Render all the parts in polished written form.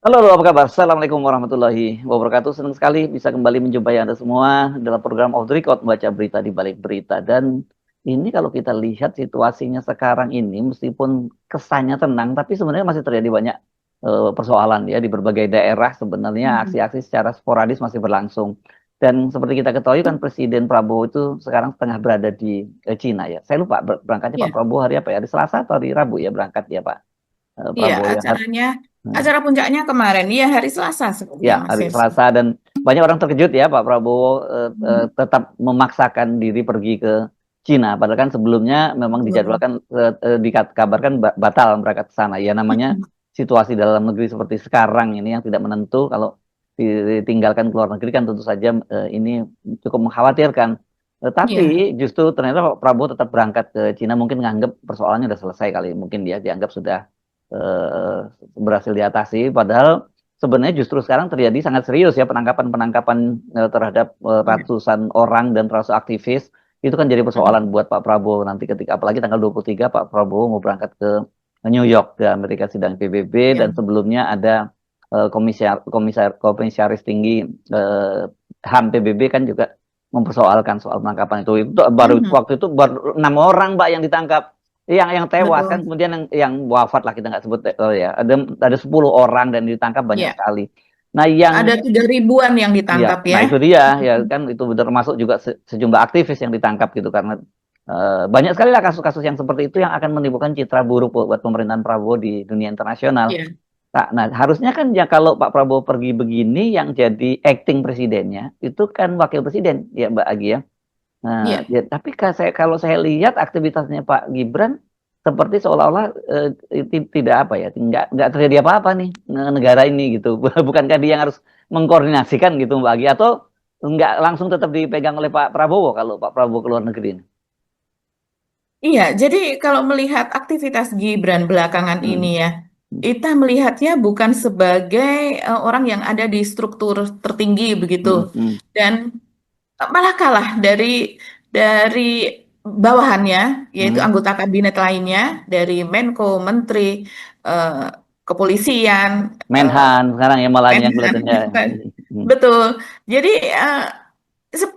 Halo, halo, apa kabar? Assalamualaikum warahmatullahi wabarakatuh. Senang sekali bisa kembali menjumpai Anda semua dalam program Off the Record, membaca berita di balik berita. Dan ini kalau kita lihat situasinya sekarang ini, meskipun kesannya tenang, tapi sebenarnya masih terjadi banyak persoalan ya di berbagai daerah. Sebenarnya Mhm. aksi-aksi secara sporadis masih berlangsung. Dan seperti kita ketahui kan Presiden Prabowo itu sekarang tengah berada di Cina ya. Saya lupa berangkatnya Pak Iya, Prabowo hari apa ya? Hari Selasa atau hari Rabu ya berangkat ya Pak iya, Prabowo ya. acara puncaknya kemarin, iya hari Selasa sepertinya Ya, Mas hari Hersu. Selasa dan banyak orang terkejut ya Pak Prabowo Mhm. tetap memaksakan diri pergi ke Cina. Padahal kan sebelumnya memang Betul. dijadwalkan dikabarkan batal berangkat ke sana. Ya namanya Mhm. situasi dalam negeri seperti sekarang ini yang tidak menentu. Kalau ditinggalkan ke luar negeri kan tentu saja ini cukup mengkhawatirkan. Iya, Tapi justru ternyata Pak Prabowo tetap berangkat ke Cina mungkin nganggap persoalannya sudah selesai kali. Mungkin dia dianggap sudah eh, berhasil diatasi. Padahal sebenarnya justru sekarang terjadi sangat serius ya penangkapan-penangkapan terhadap iya. ratusan orang dan termasuk aktivis. Itu kan jadi Mhm. persoalan buat Pak Prabowo nanti ketika apalagi tanggal 23 Pak Prabowo mau berangkat ke New York ke Amerika sidang PBB Iya, dan sebelumnya ada komisaris tinggi HAM PBB kan juga mempersoalkan soal penangkapan itu. Itu baru Mhm. waktu itu baru 6 orang Mbak yang ditangkap, yang tewas kan Betul. kemudian yang wafat lah kita nggak sebut ya ada 10 orang dan ditangkap banyak Iya, sekali. Nah yang ada 3 ribuan yang ya, ditangkap nah ya. itu dia ya Mhm. kan itu termasuk juga sejumlah aktivis yang ditangkap gitu karena banyak sekali lah kasus-kasus yang seperti itu yang akan menimbulkan citra buruk buat pemerintahan Prabowo di dunia internasional. Iya, Nah, harusnya kan ya kalau Pak Prabowo pergi begini yang jadi acting presidennya itu kan wakil presiden ya Mbak Agi ya. Nah, iya. ya, tapi kalau saya lihat aktivitasnya Pak Gibran seperti seolah-olah tidak apa ya, nggak terjadi apa-apa nih negara ini gitu. Bukankah dia yang harus mengkoordinasikan gitu Mbak Agi atau nggak langsung tetap dipegang oleh Pak Prabowo kalau Pak Prabowo ke luar negeri ini? Iya, jadi kalau melihat aktivitas Gibran belakangan ini Hmm. ya, kita melihatnya bukan sebagai orang yang ada di struktur tertinggi begitu. Hmm. Hmm. Dan malah kalah dari bawahannya, yaitu Hmm. anggota kabinet lainnya, dari Menko, Menteri, eh, Kepolisian, eh, Menhan sekarang ya malah yang Menhan. kelihatannya. Hmm. Betul. Jadi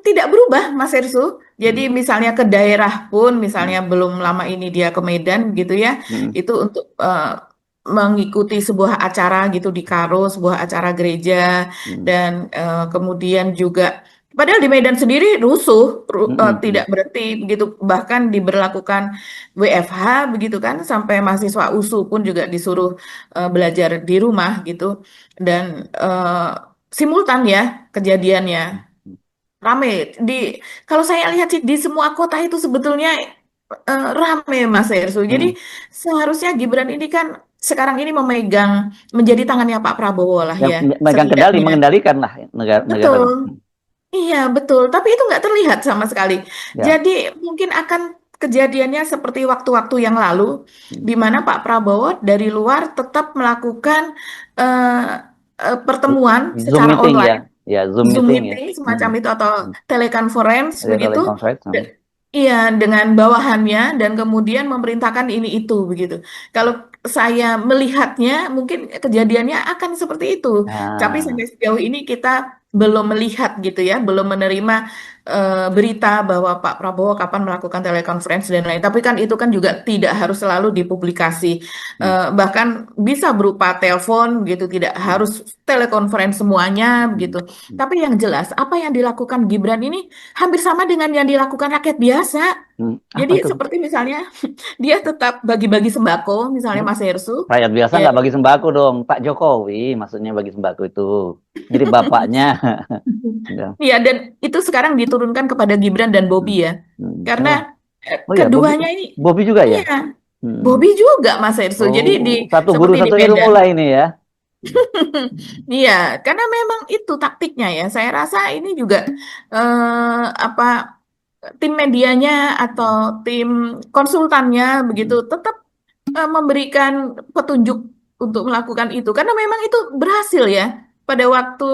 tidak berubah, Mas Ersu. Jadi Hmm. misalnya ke daerah pun, Hmm. misalnya belum lama ini dia ke Medan gitu ya, Hmm. itu untuk mengikuti sebuah acara gitu di Karo, sebuah acara gereja, Hmm. dan kemudian juga, padahal di Medan sendiri rusuh, Hmm. Hmm. Hmm. tidak berhenti begitu, bahkan diberlakukan WFH begitu kan, sampai mahasiswa USU pun juga disuruh belajar di rumah gitu, dan simultan ya kejadiannya rame di kalau saya lihat sih di semua kota itu sebetulnya rame Mas Ersu. Jadi Hmm. seharusnya Gibran ini kan sekarang ini menjadi tangannya Pak Prabowo lah Yang ya megang kendali, setidaknya. mengendalikan lah negara negara. Betul. Iya, betul. Tapi itu nggak terlihat sama sekali. Ya. Jadi mungkin akan kejadiannya seperti waktu-waktu yang lalu, Hmm. di mana Pak Prabowo dari luar tetap melakukan eh, pertemuan Zoom secara meeting ya, online, ya Zoom Zoom meeting ya. meeting semacam Hmm. itu atau Hmm. teleconference Ada begitu. teleconference. Hmm. Iya, dengan bawahannya dan kemudian memerintahkan ini itu begitu. Kalau saya melihatnya mungkin kejadiannya akan seperti itu. Tapi Nah, sampai sejauh ini kita belum melihat gitu ya, belum menerima berita bahwa Pak Prabowo kapan melakukan telekonferensi dan lain. Tapi kan itu kan juga tidak harus selalu dipublikasi. hmm. Bahkan bisa berupa telepon gitu, tidak Hmm. harus telekonferensi semuanya Hmm. begitu. Tapi yang jelas apa yang dilakukan Gibran ini hampir sama dengan yang dilakukan rakyat biasa. Hmm. Apa Jadi itu? seperti misalnya dia tetap bagi-bagi sembako, misalnya Hmm. Mas Hersu. Rakyat biasa Ya. nggak bagi sembako dong, Pak Jokowi maksudnya bagi sembako itu. Jadi bapaknya. Ya. Iya, dan itu sekarang diturunkan kepada Gibran dan Bobi Hmm. ya. Hmm. Karena Oh, oh ya, Bobby, keduanya ini, Bobby juga ya. iya, Hmm. Bobi juga Mas Hersu. Jadi Oh, satu guru seperti di satu ilmu Medan. lah ini ya. Hmm. Iya, karena memang itu taktiknya ya. Saya rasa ini juga apa tim medianya atau tim konsultannya begitu Hmm. tetap memberikan petunjuk untuk melakukan itu karena memang itu berhasil ya. Pada waktu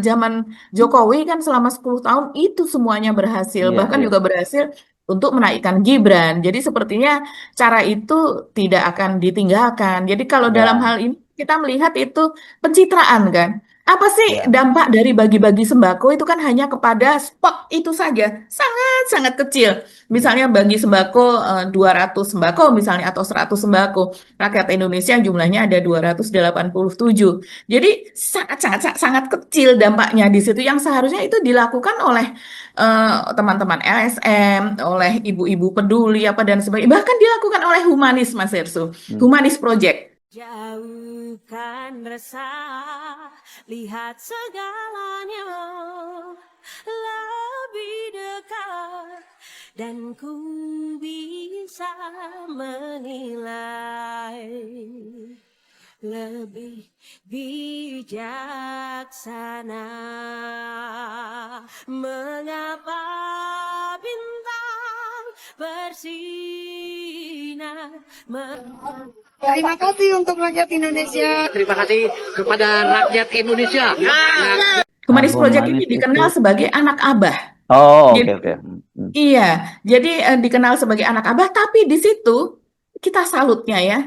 zaman Jokowi kan selama 10 tahun itu semuanya berhasil, Iya, bahkan iya. juga berhasil untuk menaikkan Gibran. Jadi sepertinya cara itu tidak akan ditinggalkan. Jadi kalau dalam hal Ya. ini kita melihat itu pencitraan kan. Apa sih Ya. dampak dari bagi-bagi sembako itu kan hanya kepada spot itu saja, sangat-sangat kecil. Misalnya bagi sembako 200 sembako misalnya atau 100 sembako. Rakyat Indonesia jumlahnya ada 287. Jadi sangat-sangat sangat kecil dampaknya di situ yang seharusnya itu dilakukan oleh teman-teman LSM, oleh ibu-ibu peduli apa dan sebagainya. Bahkan dilakukan oleh Humanis Mas Ersu, Hmm. Humanis Project. Jauhkan resah, lihat segalanya lebih dekat, dan ku bisa menilai lebih bijaksana. Mengapa bintang bersinar? Terima kasih untuk rakyat Indonesia. Terima kasih kepada rakyat Indonesia. Humanis Project ini Humanis dikenal itu. sebagai anak abah. Oh, oke Jadi oke. iya, jadi dikenal sebagai anak abah, tapi di situ kita salutnya ya,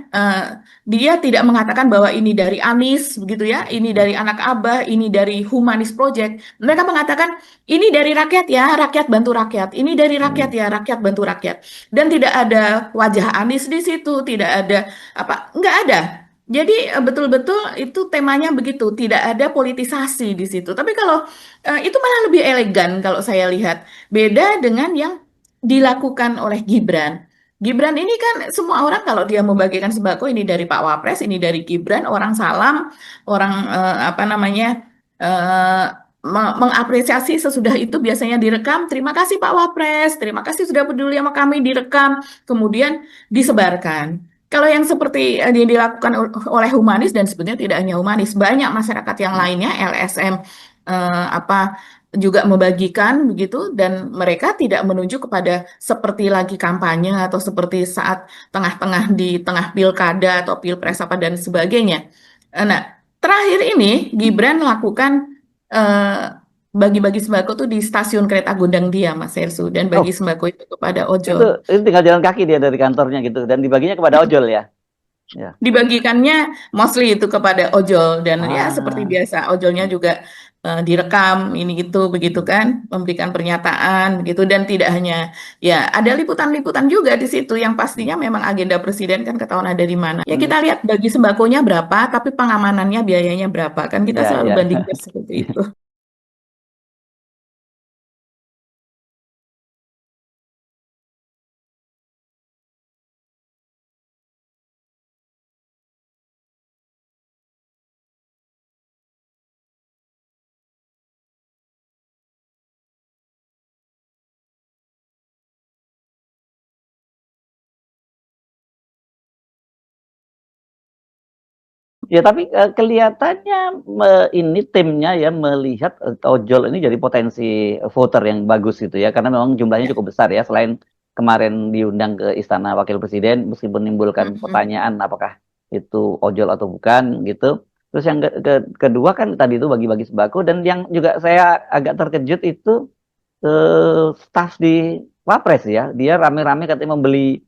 dia tidak mengatakan bahwa ini dari Anies begitu ya, ini Hmm. dari anak abah, ini dari Humanis Project. Mereka mengatakan ini dari rakyat ya, rakyat bantu rakyat. Ini dari rakyat Hmm. ya, rakyat bantu rakyat. Dan tidak ada wajah Anies di situ, tidak ada apa, nggak ada. Jadi betul-betul itu temanya begitu, tidak ada politisasi di situ. Tapi kalau itu malah lebih elegan kalau saya lihat. Beda dengan yang dilakukan oleh Gibran. Gibran ini kan semua orang kalau dia membagikan sembako ini dari Pak Wapres, ini dari Gibran, orang salam, orang apa namanya eh, mengapresiasi sesudah itu biasanya direkam. Terima kasih Pak Wapres, terima kasih sudah peduli sama kami direkam, kemudian disebarkan. Kalau yang seperti yang dilakukan oleh Humanis dan sebetulnya tidak hanya Humanis, banyak masyarakat yang lainnya, LSM apa juga membagikan begitu dan mereka tidak menuju kepada seperti lagi kampanye atau seperti saat tengah-tengah di tengah pilkada atau pilpres apa dan sebagainya. Nah, terakhir ini Gibran melakukan eh, bagi-bagi sembako tuh di stasiun kereta Gondang Dia, Mas Sersu, dan bagi Oh, sembako itu kepada itu ojol. itu tinggal jalan kaki dia dari kantornya gitu dan dibaginya kepada ojol ya. Ya. Dibagikannya mostly itu kepada ojol dan ya seperti Ah. biasa ojolnya juga direkam ini itu begitu Hmm. kan memberikan pernyataan begitu dan tidak hanya ya ada liputan-liputan juga di situ yang pastinya memang agenda presiden kan ketahuan ada di mana ya Hmm. kita lihat bagi sembakonya berapa tapi pengamanannya biayanya berapa kan kita Ya, selalu ya. bandingkan seperti itu. Ya, tapi kelihatannya ini timnya ya melihat ojol ini jadi potensi voter yang bagus gitu ya, karena memang jumlahnya Ya. cukup besar ya. Selain kemarin diundang ke Istana Wakil Presiden, meskipun menimbulkan Mm-mm. pertanyaan apakah itu ojol atau bukan gitu. Terus yang kedua kan tadi itu bagi-bagi sembako dan yang juga saya agak terkejut itu staf di Wapres ya, dia rame-rame katanya membeli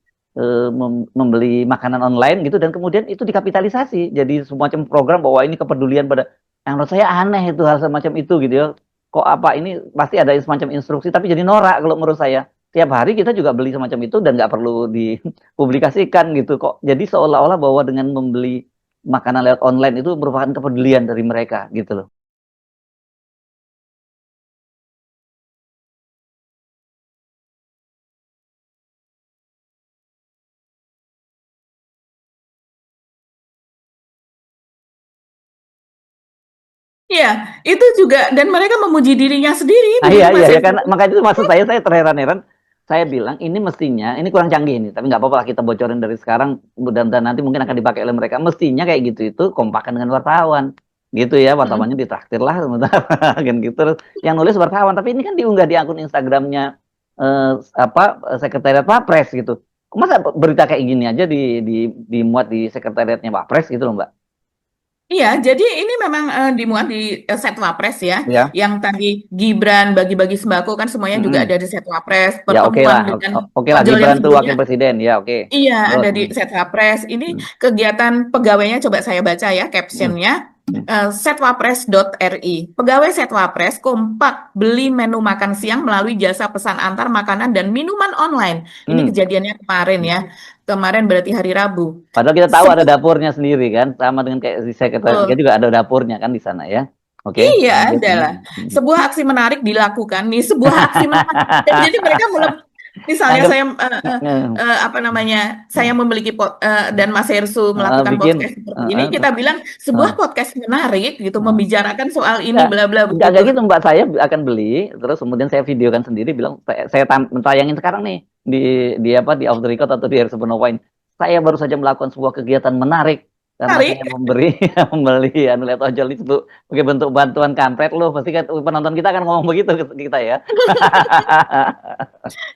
makanan online gitu dan kemudian itu dikapitalisasi jadi semacam program bahwa ini kepedulian pada yang menurut saya aneh itu hal semacam itu gitu ya. Kok apa ini pasti ada semacam instruksi tapi jadi norak kalau menurut saya. Tiap hari kita juga beli semacam itu dan nggak perlu dipublikasikan gitu kok. Jadi seolah-olah bahwa dengan membeli makanan lewat online itu merupakan kepedulian dari mereka gitu loh. Iya, itu juga dan mereka memuji dirinya sendiri Ah, iya begitu iya Mas ya Irfan. karena makanya itu maksud saya terheran-heran. Saya bilang ini mestinya ini kurang canggih ini, tapi nggak apa-apa lah kita bocorin dari sekarang dan nanti mungkin akan dipakai oleh mereka. Mestinya kayak gitu itu kompakan dengan wartawan, gitu ya Mm. wartawannya ditraktir lah sebentar kan gitu. Terus yang nulis wartawan, tapi ini kan diunggah di akun Instagramnya apa Sekretariat Wapres gitu. Masa berita kayak gini aja dimuat di Sekretariatnya Wapres gitu loh Mbak? Iya, jadi ini memang dimuat di Setwapres ya. Ya, Yang tadi Gibran bagi-bagi sembako kan semuanya juga mm-mm. ada di Setwapres. Ya oke lah, Pertemuan dengan oke lah. ojol yang Gibran tuh wakil sebelumnya, presiden, ya oke. iya, Terus, ada di Setwapres. Ini kegiatan pegawainya coba saya baca ya mm, captionnya. mm, Setwapres.ri. Pegawai Setwapres kompak beli menu makan siang melalui jasa pesan antar makanan dan minuman online. Ini mm. kejadiannya kemarin ya. Kemarin berarti hari Rabu. Padahal kita tahu ada Sebuah dapurnya sendiri kan, sama dengan kayak di sekretariat kita juga ada dapurnya kan di sana ya. Oke, Iya, lanjut. adalah sebuah aksi menarik dilakukan nih, sebuah aksi menarik. Jadi mereka misalnya Anggap saya eh, apa namanya, saya memiliki dan Mas Hersu melakukan bikin podcast seperti ini, kita bilang eh, sebuah podcast menarik gitu, eh. membicarakan soal ini, Enggak, bla bla enggak begitu. gitu Mbak, saya akan beli, terus kemudian saya videokan sendiri, bilang saya tayangin sekarang nih di apa di off the record atau di Air Supernova ini. Saya baru saja melakukan sebuah kegiatan menarik karena Menarik. saya membeli lihat ojol itu sebagai bentuk bantuan kampret loh. Pasti kan penonton kita akan ngomong begitu ke kita ya.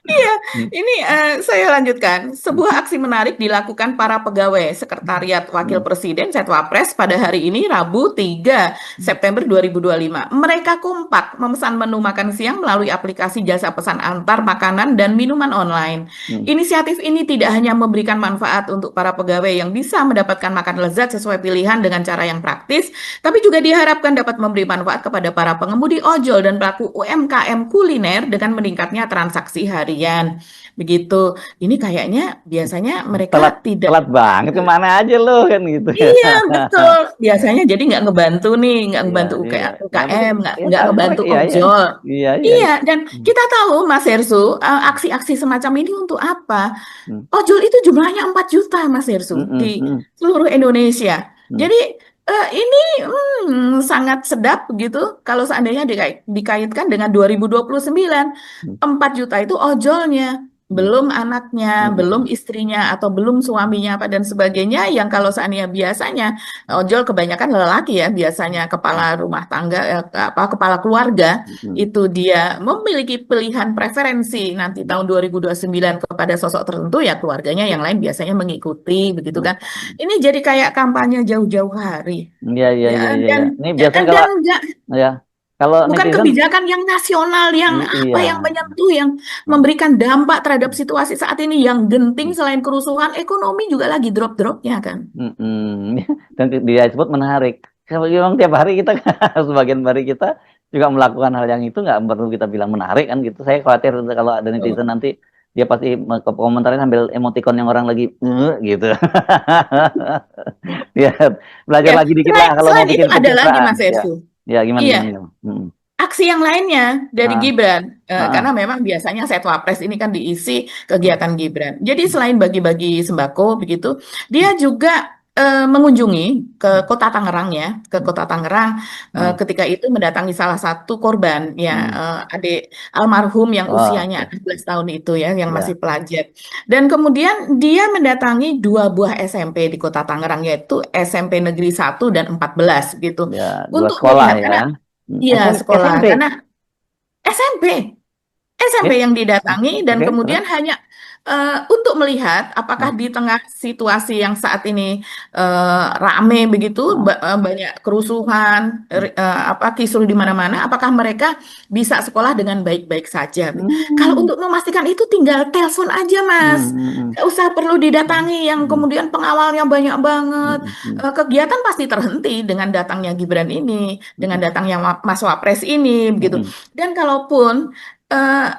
Iya, Hmm, ini saya lanjutkan. Sebuah aksi menarik dilakukan para pegawai Sekretariat Wakil hmm, Presiden Setwapres pada hari ini Rabu 3 September 2025. Mereka kompak memesan menu makan siang melalui aplikasi jasa pesan antar makanan dan minuman online. hmm. Inisiatif ini tidak hanya memberikan manfaat untuk para pegawai yang bisa mendapatkan makan lezat sesuai pilihan dengan cara yang praktis, tapi juga diharapkan dapat memberi manfaat kepada para pengemudi ojol dan pelaku UMKM kuliner dengan meningkatnya transaksi harian. Begitu. Ini kayaknya biasanya Telat mereka tidak. telat banget kemana aja lo kan gitu ya. Iya, betul. Biasanya jadi nggak ngebantu nih, nggak Iya, ngebantu iya. Nah, UKM, ya nggak tahu ngebantu iya, iya. ojol. Iya, iya. Iya, dan Hmm, kita tahu Mas Hersu, aksi-aksi semacam ini untuk apa? hmm, Ojol itu jumlahnya 4 juta, Mas Hersu, hmm, di hmm, seluruh Indonesia. hmm, Jadi ini sangat sedap begitu kalau seandainya dikaitkan dengan 2029. hmm, 4 juta itu ojolnya, hmm, belum anaknya, hmm, belum hmm, istrinya, atau belum suaminya apa dan sebagainya. Yang kalau seandainya biasanya ojol kebanyakan lelaki ya, biasanya kepala rumah tangga, kepala keluarga, hmm, itu dia memiliki pilihan preferensi nanti tahun 2029 kepada sosok tertentu, ya keluarganya yang lain biasanya mengikuti begitu hmm. kan. Ini jadi kayak kampanye jauh-jauh hari Iya, iya, iya, ya, iya, iya. dan Ini biasanya kalau enggak, ya kalau bukan netizen kebijakan yang nasional yang apa, iya. yang menyentuh, yang memberikan dampak terhadap situasi saat ini yang genting. Selain kerusuhan, ekonomi juga lagi drop-dropnya kan. Mm-mm. Dan dia sebut menarik. Kalau memang tiap hari kita sebagian dari kita juga melakukan hal yang itu, nggak perlu kita bilang menarik kan gitu. Saya khawatir kalau ada netizen nanti dia pasti komentarin sambil emoticon yang orang lagi gitu. Ya belajar Ya, lagi dikit lah kalau mau selain itu bikin ada lagi pencitraan. Mas Ya, Esu. ya gimana Iya, gimana. Mm. aksi yang lainnya dari Ah, Gibran, ah, karena memang biasanya Setwapres ini kan diisi kegiatan Gibran. Jadi selain bagi-bagi sembako begitu, dia juga mengunjungi ke Kota Tangerang ya, ke Kota Tangerang. ah, Ketika itu mendatangi salah satu korban ya, mm. adik almarhum yang Oh, usianya oke. 16 tahun itu ya, yang Ya, masih pelajar. Dan kemudian dia mendatangi 2 buah SMP di Kota Tangerang, yaitu SMP Negeri 1 dan 14 gitu, ya dua untuk sekolah melihat, ya. karena iya sekolah, SMP. karena SMP Oke, yang didatangi, dan oke, terus. kemudian hanya untuk melihat apakah Ah, di tengah situasi yang saat ini rame begitu, ah, banyak kerusuhan, apa kisruh di mana-mana, apakah mereka bisa sekolah dengan baik-baik saja. Kalau hmm. untuk memastikan itu tinggal telepon aja, Mas. Hmm, hmm, Nggak usah perlu didatangi yang hmm, kemudian pengawalnya banyak banget. hmm, hmm, Kegiatan pasti terhenti dengan datangnya Gibran ini, dengan datangnya Mas Wapres ini, begitu. hmm, Dan kalaupun eh,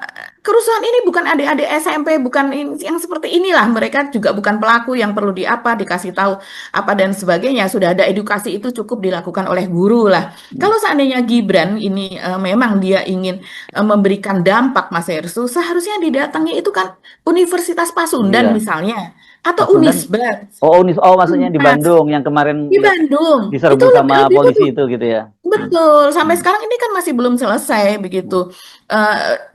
kerusuhan ini bukan adik-adik SMP, bukan yang seperti inilah, mereka juga bukan pelaku yang perlu dikasih tahu apa dan sebagainya. Sudah ada edukasi, itu cukup dilakukan oleh guru lah. hmm. Kalau seandainya Gibran ini memang dia ingin memberikan dampak, Mas Hersu, seharusnya didatangi itu kan Universitas Pasundan Iya, misalnya, atau Pasundan. Unisba. Maksudnya di Mas, Bandung yang kemarin di Bandung itu diserbu sama lebih polisi itu gitu ya. betul. Sampai Hmm, sekarang ini kan masih belum selesai begitu.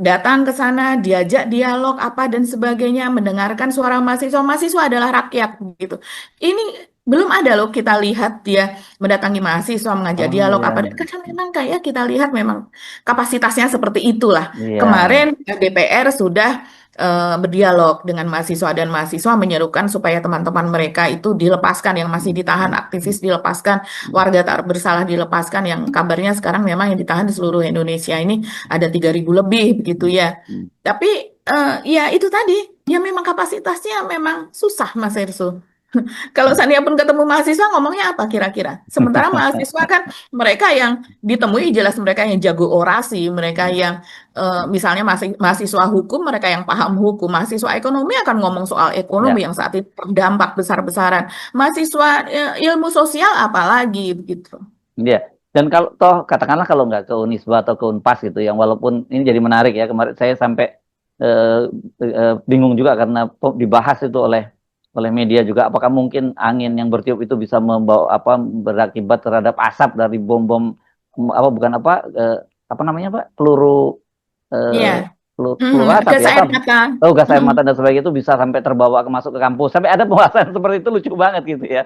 Datang ke sana, diajak dialog apa dan sebagainya, mendengarkan suara mahasiswa. Mahasiswa adalah rakyat gitu. Ini belum ada loh kita lihat dia mendatangi mahasiswa, mengajak Oh dialog iya, apa. Karena memang kayak kita lihat memang kapasitasnya seperti itulah. iya. Kemarin DPR sudah berdialog dengan mahasiswa dan mahasiswa menyerukan supaya teman-teman mereka itu dilepaskan, yang masih ditahan, aktivis dilepaskan, warga tak bersalah dilepaskan, yang kabarnya sekarang memang yang ditahan di seluruh Indonesia ini ada 3.000 lebih begitu ya. Tapi ya itu tadi, ya memang kapasitasnya memang susah Mas Erso. Kalau seandainya pun ketemu mahasiswa ngomongnya apa kira-kira? Sementara mahasiswa kan mereka yang ditemui jelas mereka yang jago orasi, mereka yang misalnya mahasiswa hukum, mereka yang paham hukum, mahasiswa ekonomi akan ngomong soal ekonomi Ya, yang saat itu terdampak besar-besaran. Mahasiswa ilmu sosial apalagi begitu. ya. Dan kalau toh katakanlah kalau nggak ke Unisba atau ke Unpas gitu, yang walaupun ini jadi menarik ya, kemarin saya sampai bingung juga karena dibahas itu oleh media juga, apakah mungkin angin yang bertiup itu bisa membawa apa berakibat terhadap asap dari bom-bom apa bukan apa namanya Pak, peluru eh, Iya. peluru asap Gas ya air apa, mata. oh gas air Mm-mm. mata dan sebagainya itu bisa sampai terbawa masuk ke kampus, sampai ada pembahasan seperti itu, lucu banget gitu ya.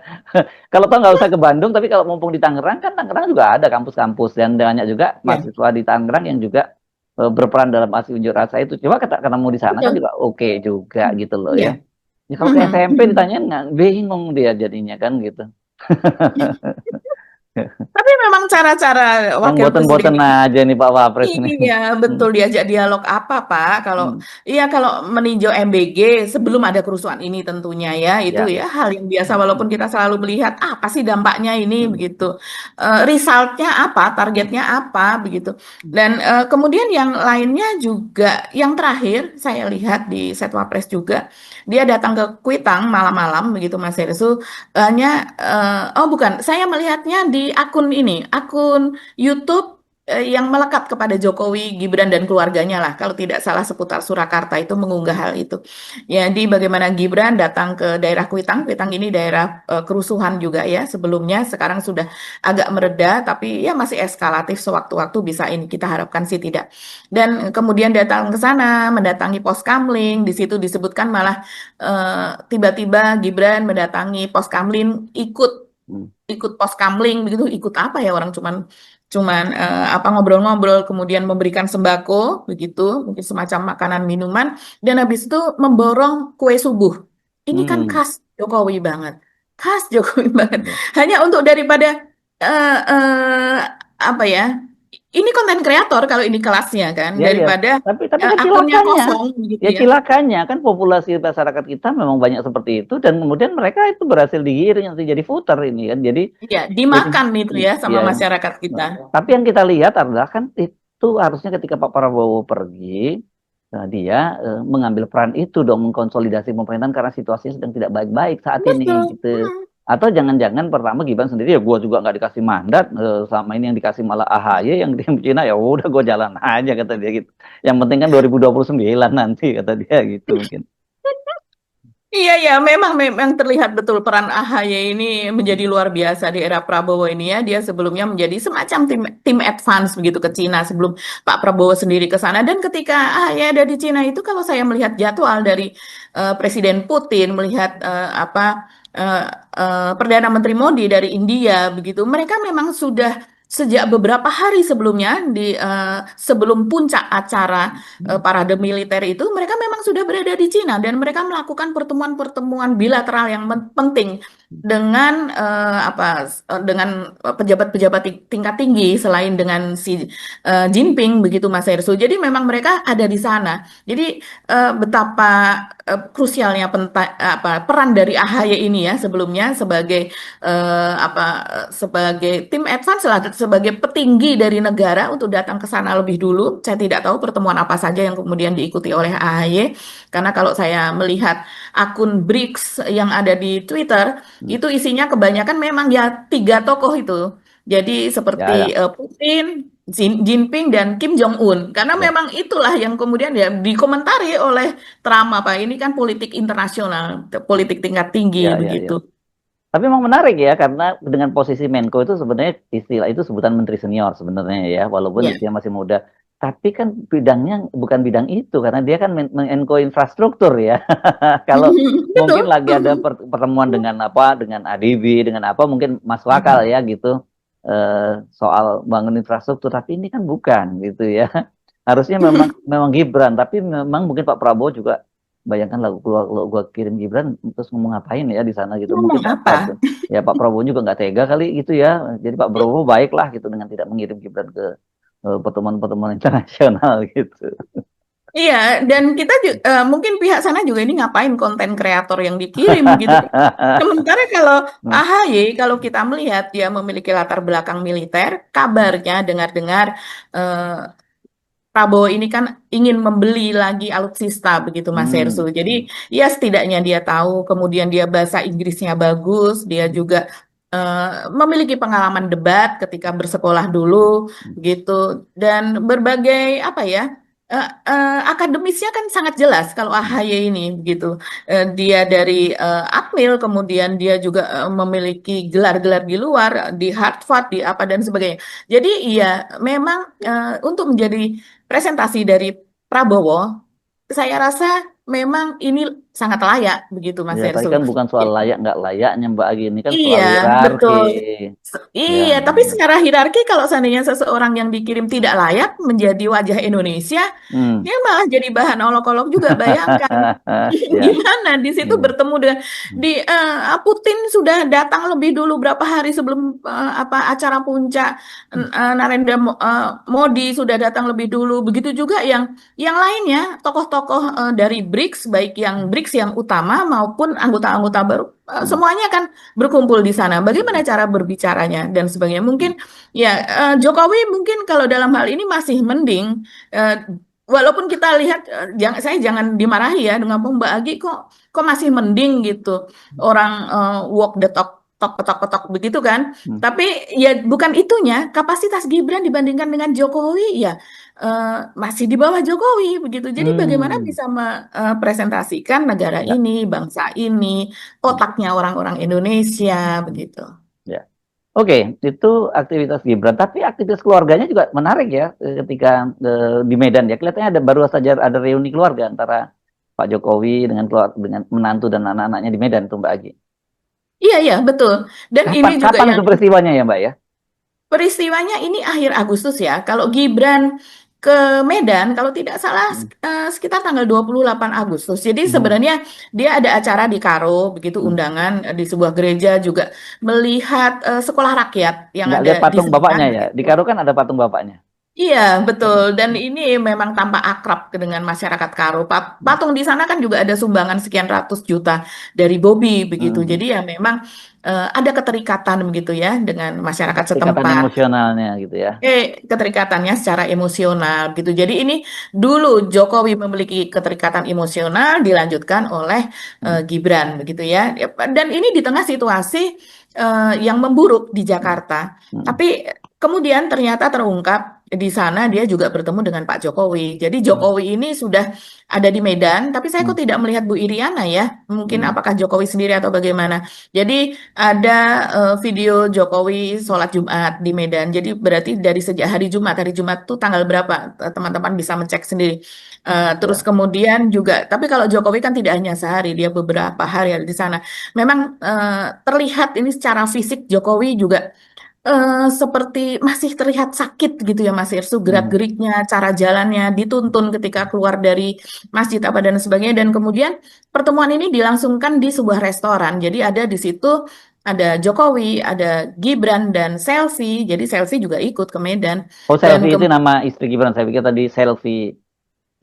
Kalau toh nggak usah ke Bandung, tapi kalau mumpung di Tangerang, kan Tangerang juga ada kampus-kampus dan banyak juga Ya, mahasiswa di Tangerang yang juga berperan dalam aksi unjuk rasa itu. Coba ketemu di sana kan betul. juga oke juga gitu loh ya. Iya. Ya kalau ke SMP ditanyain nggak, bingung dia jadinya kan gitu. Tapi memang cara-cara Yang Wakil boten-boten Presiden ini, aja nih Pak Wapres ini. iya, Hmm, betul, diajak dialog apa, Pak? hmm, Kalau meninjau MBG sebelum ada kerusuhan ini tentunya ya, itu ya. ya hal yang biasa walaupun kita selalu melihat apa sih dampaknya ini Hmm, begitu. Resultnya apa, targetnya apa begitu. Dan kemudian yang lainnya juga, yang terakhir saya lihat di Setwapres juga, dia datang ke Kuitang malam-malam begitu Mas Hersу, hanya oh bukan, saya melihatnya di akun ini, akun YouTube yang melekat kepada Jokowi, Gibran dan keluarganya lah. Kalau tidak salah seputar Surakarta itu mengunggah hal itu. Jadi bagaimana Gibran datang ke daerah Kuitang. Kuitang ini daerah kerusuhan juga ya sebelumnya. Sekarang sudah agak mereda, tapi ya masih eskalatif sewaktu-waktu bisa ini. Kita harapkan sih tidak. Dan kemudian datang ke sana, mendatangi pos Kamling. Di situ disebutkan malah tiba-tiba Gibran mendatangi pos Kamling, ikut hmm, ikut pos kamling begitu, ikut apa ya, orang cuman cuman apa ngobrol-ngobrol, kemudian memberikan sembako begitu, mungkin semacam makanan minuman, dan habis itu memborong kue subuh. Ini kan hmm, khas Jokowi banget, khas Jokowi banget, ya. hanya untuk daripada eh, eh, apa ya, ini konten kreator kalau ini kelasnya kan, Ya, ya. daripada Tapi kan akunnya cilakanya, kosong gitu ya ya. cilakanya kan populasi masyarakat kita memang banyak seperti itu dan kemudian mereka itu berhasil digiring nanti jadi voter ini kan. Ya, Jadi dimakan itu ya sama ya. masyarakat kita. Tapi yang kita lihat adalah kan itu harusnya ketika Pak Prabowo pergi, nah dia mengambil peran itu dong mengkonsolidasi pemerintahan karena situasinya sedang tidak baik-baik saat ini Betul. gitu. Atau jangan-jangan pertama Gibran sendiri ya gua juga nggak dikasih mandat, sama ini yang dikasih malah AHY yang di Cina, ya udah gua jalan aja kata dia gitu. Yang penting kan 2029 nanti kata dia gitu mungkin. Iya, ya, memang terlihat betul peran AHY ini menjadi luar biasa di era Prabowo ini ya. Dia sebelumnya menjadi semacam tim advance begitu ke Cina sebelum Pak Prabowo sendiri ke sana. Dan ketika AHY ada di Cina itu, kalau saya melihat jadwal dari Presiden Putin, melihat eh, Perdana Menteri Modi dari India begitu, mereka memang sudah sejak beberapa hari sebelumnya sebelum puncak acara parade militer itu, mereka memang sudah berada di Cina dan mereka melakukan pertemuan-pertemuan bilateral yang penting dengan dengan pejabat-pejabat tingkat tinggi selain dengan si Jinping begitu Mas Hersu. Jadi memang mereka ada di sana. Jadi betapa krusialnya peran dari AHY ini ya sebelumnya sebagai sebagai tim advance lah, sebagai petinggi dari negara untuk datang ke sana lebih dulu. Saya tidak tahu pertemuan apa saja yang kemudian diikuti oleh AHY, karena kalau saya melihat akun BRICS yang ada di Twitter, Hmm. itu isinya kebanyakan memang ya tiga tokoh itu. Jadi Ya, seperti ya, Putin, Jinping, dan Kim Jong Un. Karena ya. memang itulah yang kemudian ya dikomentari oleh Trump, apa ini kan politik internasional, politik tingkat tinggi Ya, ya, ya. begitu. Tapi memang menarik ya karena dengan posisi Menko itu sebenarnya istilah itu sebutan menteri senior sebenarnya ya, walaupun Ya. usia masih muda. Tapi kan bidangnya bukan bidang itu karena dia kan menko infrastruktur ya. Kalau mungkin Betul. lagi ada pertemuan dengan dengan ADB, dengan apa mungkin masuk akal ya gitu, soal bangun infrastruktur. Tapi ini kan bukan gitu ya. Harusnya memang Gibran, tapi memang mungkin Pak Prabowo juga bayangkan lah gua kirim Gibran terus ngomong ngapain ya di sana gitu. Ngomong Mungkin apa? Pak Prabowo juga nggak tega kali gitu ya. Jadi Pak Prabowo baiklah gitu dengan tidak mengirim Gibran ke pertemuan-pertemuan internasional gitu. Iya, dan kita mungkin pihak sana juga ini ngapain konten kreator yang dikirim gitu. Sementara kalau AHY, kalau kita melihat dia memiliki latar belakang militer, kabarnya dengar-dengar eh, Prabowo ini kan ingin membeli lagi alutsista begitu Mas Hersu. Jadi ya setidaknya dia tahu, kemudian dia bahasa Inggrisnya bagus, dia juga memiliki pengalaman debat ketika bersekolah dulu gitu, dan berbagai apa ya, akademisnya kan sangat jelas kalau AHY ini begitu. Dia dari Akmil, kemudian dia juga memiliki gelar-gelar di luar, di Harvard, di apa dan sebagainya. Jadi iya memang untuk menjadi presentasi dari Prabowo, saya rasa memang ini sangat layak begitu Mas Ya, tapi Hersu. kan bukan soal layak nggak layaknya Mbak Agi, ini kan soal Iya, hierarki. betul. Ya, Iya, tapi secara hierarki kalau seandainya seseorang yang dikirim tidak layak menjadi wajah Indonesia, hmm. dia malah jadi bahan olok-olok juga. Bayangkan Ya, gimana di situ ya. bertemu dengan Putin sudah datang lebih dulu berapa hari sebelum acara puncak, Narendra Modi sudah datang lebih dulu. Begitu juga yang lainnya, tokoh-tokoh dari BRICS, baik yang BRICS yang utama maupun anggota-anggota baru, semuanya kan berkumpul di sana. Bagaimana cara berbicaranya dan sebagainya. Mungkin ya Jokowi mungkin kalau dalam hal ini masih mending. Walaupun kita lihat, saya jangan dimarahi ya dengan Mbak Agi, kok masih mending gitu orang walk the talk, ketok begitu kan. Tapi ya bukan itunya, kapasitas Gibran dibandingkan dengan Jokowi ya masih di bawah Jokowi begitu. Jadi bagaimana bisa mempresentasikan negara Ya. ini, bangsa ini, otaknya orang-orang Indonesia begitu. Ya. Oke, itu aktivitas Gibran. Tapi aktivitas keluarganya juga menarik ya ketika di Medan ya. Kelihatannya baru saja ada reuni keluarga antara Pak Jokowi dengan menantu dan anak-anaknya di Medan tuh Mbak Agi. Iya betul. Dan ini juga Kapan yang itu peristiwanya ya Mbak ya? peristiwanya ini akhir Agustus ya. Kalau Gibran ke Medan, kalau tidak salah sekitar tanggal 28 Agustus. Jadi sebenarnya dia ada acara di Karo, begitu undangan di sebuah gereja juga melihat sekolah rakyat yang Nggak ada lihat di patung sana. bapaknya ya? Di Karo kan ada patung bapaknya. Iya, betul. Dan ini memang tampak akrab dengan masyarakat Karo. Patung di sana kan juga ada sumbangan sekian ratus juta dari Bobby begitu. Jadi ya memang ada keterikatan begitu ya dengan masyarakat Ikatan setempat. emosionalnya gitu ya. Keterikatannya secara emosional gitu. Jadi ini dulu Jokowi memiliki keterikatan emosional dilanjutkan oleh Gibran begitu ya. Dan ini di tengah situasi yang memburuk di Jakarta. Tapi kemudian ternyata terungkap di sana dia juga bertemu dengan Pak Jokowi. Jadi Jokowi ini sudah ada di Medan, tapi saya kok tidak melihat Bu Iriana ya. Mungkin apakah Jokowi sendiri atau bagaimana. Jadi ada video Jokowi sholat Jumat di Medan. Jadi berarti dari sejak hari Jumat tuh tanggal berapa? Teman-teman bisa mencek sendiri. Terus kemudian juga, tapi kalau Jokowi kan tidak hanya sehari, dia beberapa hari ada di sana. Memang terlihat ini secara fisik Jokowi juga seperti masih terlihat sakit gitu ya Mas Irsu, gerak-geriknya, cara jalannya dituntun ketika keluar dari masjid apa dan sebagainya. Dan kemudian pertemuan ini dilangsungkan di sebuah restoran. Jadi ada di situ ada Jokowi, ada Gibran dan Selfie. Jadi Selfie juga ikut ke Medan. Oh, Dan Selfie itu nama istri Gibran. Saya pikir tadi Selfie.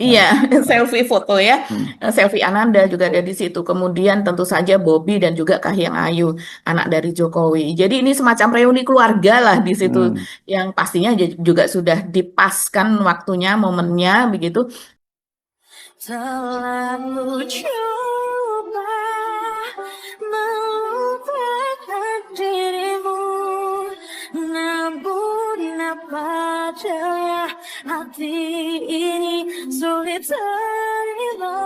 iya, selfie foto ya. Selfie Ananda juga ada di situ. Kemudian tentu saja Bobby dan juga Kahiyang Ayu, anak dari Jokowi. Jadi ini semacam reuni keluarga lah di situ, yang pastinya juga sudah dipaskan waktunya, momennya begitu. Terlalu coba melupakan dirimu, namun apa daya hati ini sulit terima.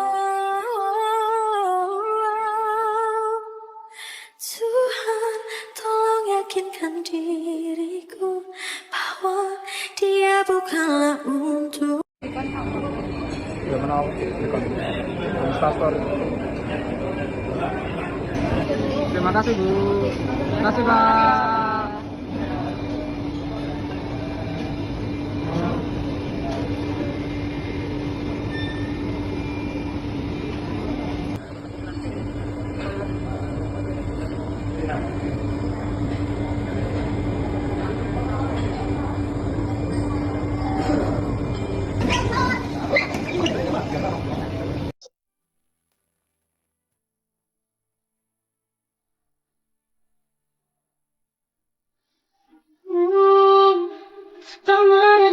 Tuhan, tolong yakinkan diriku bahwa dia bukanlah untuk Terima kasih Bu. Terima kasih Pak.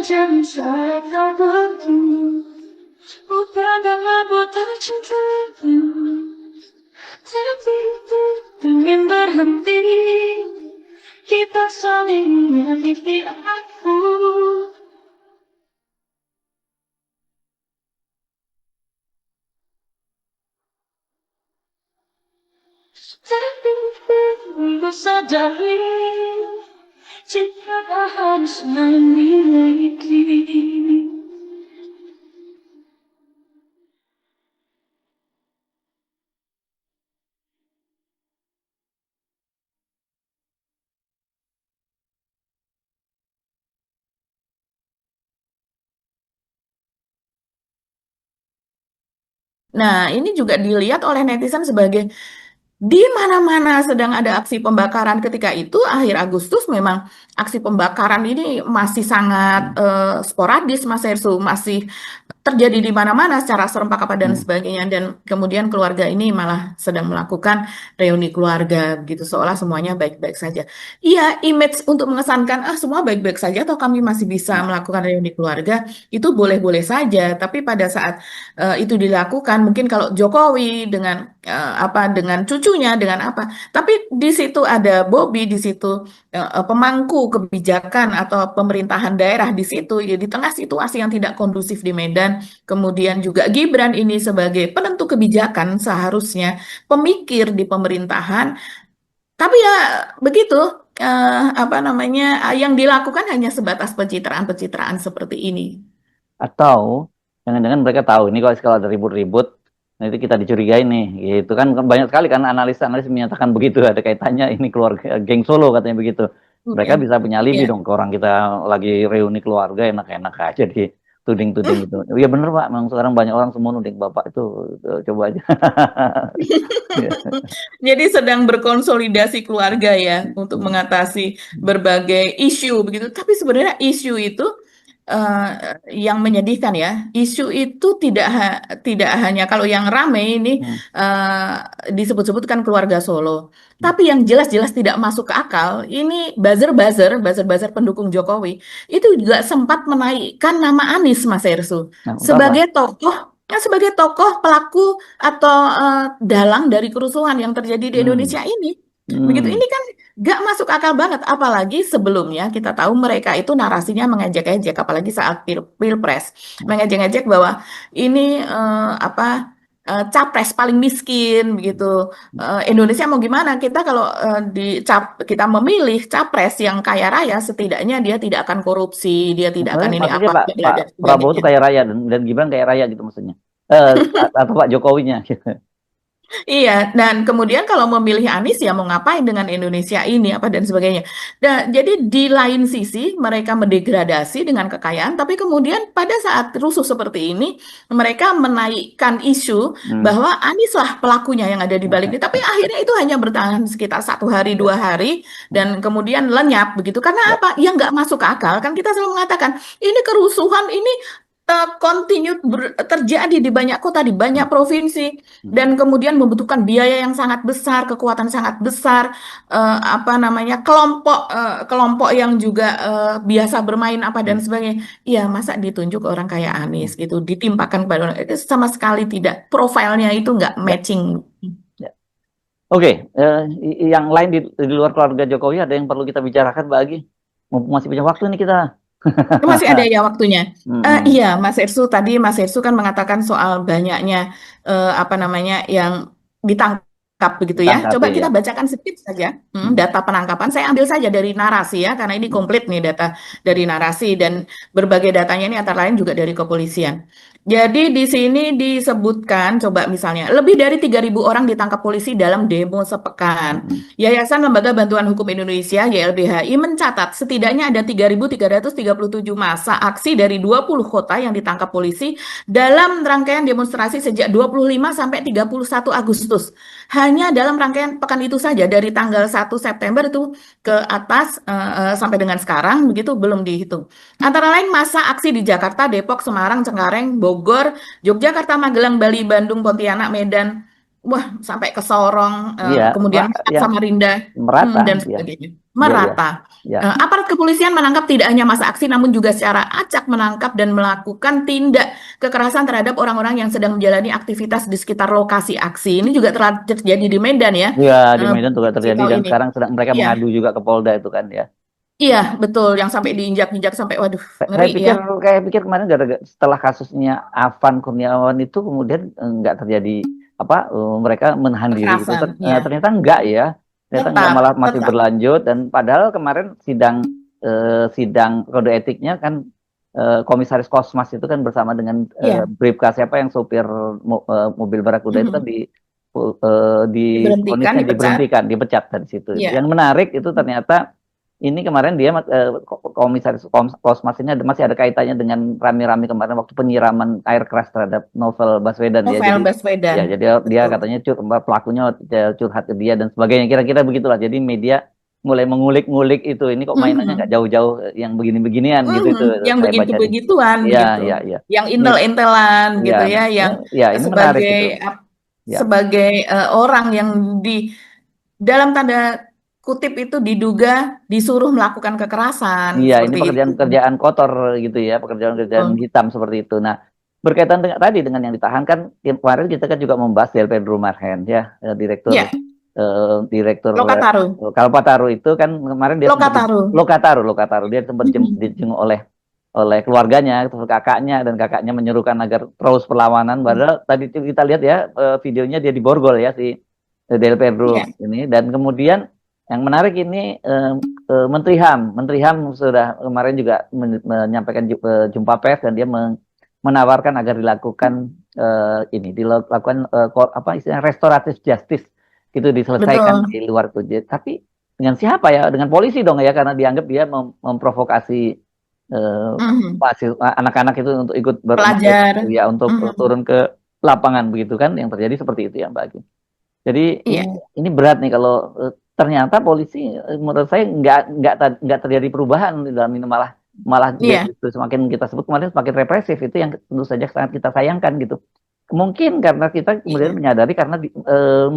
jangan saya bertemu bukan dalam botol cinta tapi ingin berhenti kita saling menyakiti aku. Tapi aku sadari cinta tak harus memiliki. Nah, ini juga dilihat oleh netizen sebagai di mana-mana sedang ada aksi pembakaran. Ketika itu akhir Agustus memang aksi pembakaran ini masih sangat sporadis, Mas Hersu, masih terjadi di mana-mana secara serempak apa dan sebagainya, dan kemudian keluarga ini malah sedang melakukan reuni keluarga begitu, seolah semuanya baik-baik saja. Iya, image untuk mengesankan semua baik-baik saja atau kami masih bisa melakukan reuni keluarga itu boleh-boleh saja, tapi pada saat itu dilakukan, mungkin kalau Jokowi dengan dengan cucunya, dengan apa, tapi di situ ada Bobi, di situ pemangku kebijakan atau pemerintahan daerah di situ, ya di tengah situasi yang tidak kondusif di Medan. Kemudian juga Gibran ini sebagai penentu kebijakan, seharusnya pemikir di pemerintahan, tapi ya begitu, yang dilakukan hanya sebatas pencitraan-pencitraan seperti ini. Atau jangan-jangan mereka tahu ini kalau ada ribut-ribut, nanti kita dicurigai nih, gitu kan. Banyak sekali kan analis-analis menyatakan begitu, ada kaitannya ini keluarga geng Solo katanya begitu. Mereka bisa punya alibi dong, ke orang kita lagi reuni keluarga enak-enak aja di tuding-tuding itu. Ya bener Pak, memang sekarang banyak orang semua nuding Bapak itu, coba aja. Jadi sedang berkonsolidasi keluarga ya untuk mengatasi berbagai isu begitu. Tapi sebenarnya isu itu yang menyedihkan ya. Isu itu tidak hanya kalau yang rame ini disebut-sebutkan keluarga Solo. Tapi yang jelas-jelas tidak masuk ke akal, ini buzzer-buzzer pendukung Jokowi itu juga sempat menaikkan nama Anies, Mas Hersu, Nah, sebagai tokoh pelaku atau dalang dari kerusuhan yang terjadi di Indonesia ini. Begitu, ini kan gak masuk akal banget, apalagi sebelumnya kita tahu mereka itu narasinya mengejek-ejek, apalagi saat pilpres, mengejek-ejek bahwa ini capres paling miskin begitu. Indonesia mau gimana? Kita kalau kita memilih capres yang kaya raya, setidaknya dia tidak akan korupsi, dia tidak akan ini apa. Pak Prabowo itu kaya raya dan Gibran kaya raya gitu maksudnya. Atau Pak Jokowinya gitu. Iya, dan kemudian kalau memilih Anies ya mau ngapain dengan Indonesia ini apa dan sebagainya. Jadi di lain sisi mereka mendegradasi dengan kekayaan, tapi kemudian pada saat rusuh seperti ini mereka menaikkan isu bahwa Anies lah pelakunya yang ada di balik ini. Tapi akhirnya itu hanya bertahan sekitar 1 hari 2 hari dan kemudian lenyap begitu. Karena apa? Ya nggak masuk akal. Kan kita selalu mengatakan ini kerusuhan ini continue terjadi di banyak kota, di banyak provinsi, dan kemudian membutuhkan biaya yang sangat besar, kekuatan sangat besar, kelompok yang juga biasa bermain apa dan sebagainya. Ya masa ditunjuk orang kayak Anies gitu, ditimpakan kepada orang itu sama sekali tidak, profilnya itu nggak matching. Oke, yang lain di luar keluarga Jokowi ada yang perlu kita bicarakan bagi masih punya waktu nih kita. Masih ada ya waktunya. Iya, Mas Hersu tadi, Mas Hersu kan mengatakan soal banyaknya yang ditangkap begitu ya. Coba kita bacakan sedikit saja data penangkapan. Saya ambil saja dari narasi ya, karena ini komplit nih data dari narasi, dan berbagai datanya ini antara lain juga dari kepolisian. Jadi di sini disebutkan, coba misalnya, lebih dari 3.000 orang ditangkap polisi dalam demo sepekan. Yayasan Lembaga Bantuan Hukum Indonesia, YLBHI, mencatat setidaknya ada 3.337 massa aksi dari 20 kota yang ditangkap polisi dalam rangkaian demonstrasi sejak 25 sampai 31 Agustus. hanya dalam rangkaian pekan itu saja dari tanggal 1 September itu ke atas sampai dengan sekarang begitu belum dihitung. Antara lain masa aksi di Jakarta, Depok, Semarang, Cengkareng, Bogor, Yogyakarta, Magelang, Bali, Bandung, Pontianak, Medan, wah sampai ke Sorong, Iya, kemudian Medan, ya Samarinda, merata, dan ya, sebagainya. ya, ya, Merata. ya. Aparat kepolisian menangkap tidak hanya masa aksi, namun juga secara acak menangkap dan melakukan tindak kekerasan terhadap orang-orang yang sedang menjalani aktivitas di sekitar lokasi aksi. Ini juga terjadi di Medan ya, Ya, di Medan juga terjadi tahun dan ini. sekarang sedang mereka Iya, mengadu juga ke Polda itu kan ya. iya betul. Yang sampai diinjak-injak sampai, waduh, Saya ngeri pikir ya. kayak pikir kemarin gara-gara setelah kasusnya Afan Kurniawan itu kemudian nggak terjadi mereka menahan diri gitu. Kekerasan, ya. Ternyata enggak ya. Ternyata enggak, Tetap, malah masih tetap. berlanjut dan padahal kemarin sidang kode etiknya kan Komisaris Kosmas itu kan bersama dengan Iya, Bribka siapa yang sopir mobil Barakuda itu kan diberhentikan, vonisnya dipecat. dipecat dari situ. Iya. Yang menarik itu ternyata ini kemarin dia Komisaris Kosmas ini masih ada kaitannya dengan rame-rame kemarin waktu penyiraman air keras terhadap Novel Baswedan ya. Novel Jadi Baswedan, ya jadi dia betul. katanya pelakunya curhat ke dia dan sebagainya. Kira-kira begitulah. Jadi media mulai mengulik-ngulik itu. Ini kok mainannya nggak jauh-jauh yang begini-beginian gitu itu Yang saya baca nih. begitu-begituan Iya, gitu, iya, iya. yang Ini intel-intelan ya, gitu ya, yang ya ini menarik sebagai itu. Ya. sebagai orang yang dalam tanda kutip itu diduga disuruh melakukan kekerasan Iya, ini seperti itu. pekerjaan-pekerjaan kotor gitu ya, pekerjaan-pekerjaan Betul. hitam seperti itu. Nah, berkaitan dengan tadi dengan yang ditahan kan kemarin kita kan juga membahas Del Pedro Marhen ya, Ya, direktur Lokataru, Kalpataru itu kan kemarin dia sempat Lokataru. Lokataru dia sempat dijenguk oleh keluarganya, terus kakaknya dan kakaknya menyerukan agar terus perlawanan. Padahal tadi kita lihat ya videonya dia diborgol ya si Del Pedro Ya, ini dan kemudian yang menarik ini Menteri HAM sudah kemarin juga menyampaikan jumpa pers dan dia menawarkan agar dilakukan dilakukan istilahnya restoratif justice gitu diselesaikan betul. di luar itu. Tapi dengan siapa ya? Dengan polisi dong ya karena dianggap dia memprovokasi anak-anak itu untuk ikut Pelajar. ya untuk turun ke lapangan begitu kan yang terjadi seperti itu ya Mbak Agi. Jadi Iya, ini berat nih kalau ternyata polisi menurut saya nggak terjadi perubahan di dalam ini malah iya, justru semakin kita sebut kemarin semakin represif itu yang tentu saja sangat kita sayangkan gitu. Mungkin karena kita kemudian iya. menyadari karena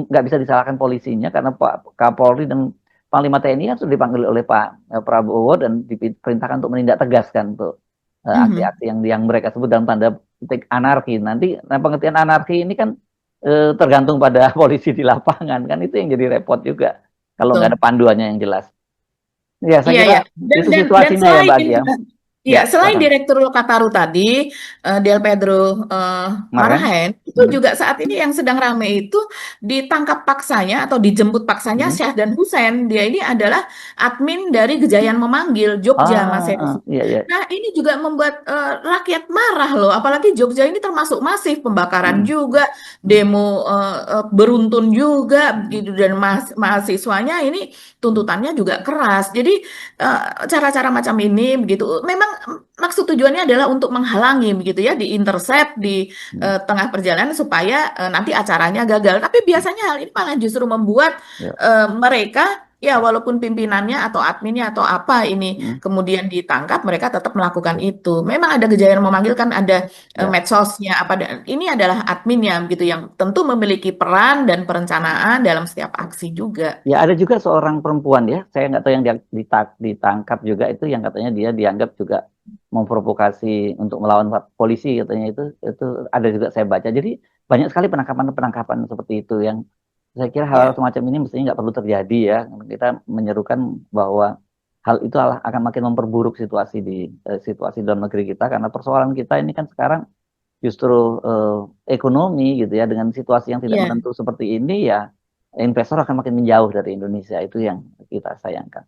nggak bisa disalahkan polisinya karena Pak Kapolri dan Panglima TNI kan sudah dipanggil oleh Pak Prabowo dan diperintahkan untuk menindak tegas kan untuk aksi-aksi yang mereka sebut dalam tanda petik anarki. Nanti pengertian anarki ini kan tergantung pada polisi di lapangan kan itu yang jadi repot juga kalau nggak ada Betul. panduannya yang jelas. Ya saya Iya, kira ya. Dan itu dan situasinya ya selain Mbak Agi ya. iya, Ya, selain silakan. Direktur Lokataru tadi, Del Pedro Marhen. Marahen, itu juga saat ini yang sedang ramai itu ditangkap paksanya atau dijemput paksanya Syah dan Husein. Dia ini adalah admin dari Gejayan Memanggil Jogja, Mas Heru. Iya, iya. Nah, ini juga membuat rakyat marah loh. Apalagi Jogja ini termasuk masif pembakaran juga, demo beruntun juga, gitu dan mahasiswanya ini tuntutannya juga keras. Jadi cara-cara macam ini begitu memang maksud tujuannya adalah untuk menghalangi begitu ya diintercept di tengah perjalanan supaya nanti acaranya gagal. Tapi biasanya hal ini malah justru membuat Ya. mereka ya walaupun pimpinannya atau adminnya atau apa ini kemudian ditangkap mereka tetap melakukan itu. Memang ada Gejayan Memanggil kan ada Ya. medsosnya apa ini adalah adminnya begitu yang tentu memiliki peran dan perencanaan dalam setiap aksi juga. Ya ada juga seorang perempuan ya, saya nggak tahu yang dia ditangkap juga itu yang katanya dia dianggap juga memprovokasi untuk melawan polisi katanya itu ada juga saya baca. Jadi banyak sekali penangkapan seperti itu yang saya kira hal Ya. semacam ini mestinya nggak perlu terjadi ya. Kita menyerukan bahwa hal itu akan makin memperburuk situasi dalam negeri kita karena persoalan kita ini kan sekarang justru ekonomi gitu ya dengan situasi yang tidak Iya. menentu seperti ini ya investor akan makin menjauh dari Indonesia itu yang kita sayangkan.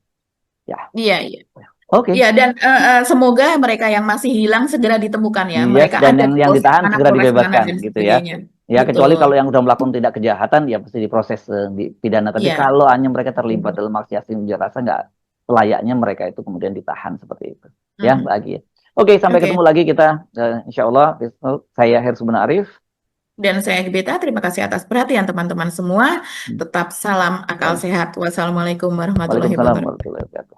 Ya, Iya. oke. Ya, dan semoga mereka yang masih hilang segera ditemukan ya. Yes, Mereka dan ada di yang Polsek ditahan mana, segera Polres mana, dibebaskan dan gitu ya. sebagainya. Ya, kecuali Betul. kalau yang sudah melakukan tindak kejahatan ya pasti diproses di pidana. Tapi Iya. kalau hanya mereka terlibat dalam aksi unjuk rasa nggak selayaknya mereka itu kemudian ditahan seperti itu. Ya, Mbak Agi. Oke, sampai Oke. ketemu lagi kita insya Allah. Saya Hersubun Arif. Dan saya Beta, terima kasih atas perhatian teman-teman semua. Tetap salam akal sehat. Wassalamualaikum warahmatullahi Waalaikumsalam wabarakatuh. warahmatullahi wabarakatuh.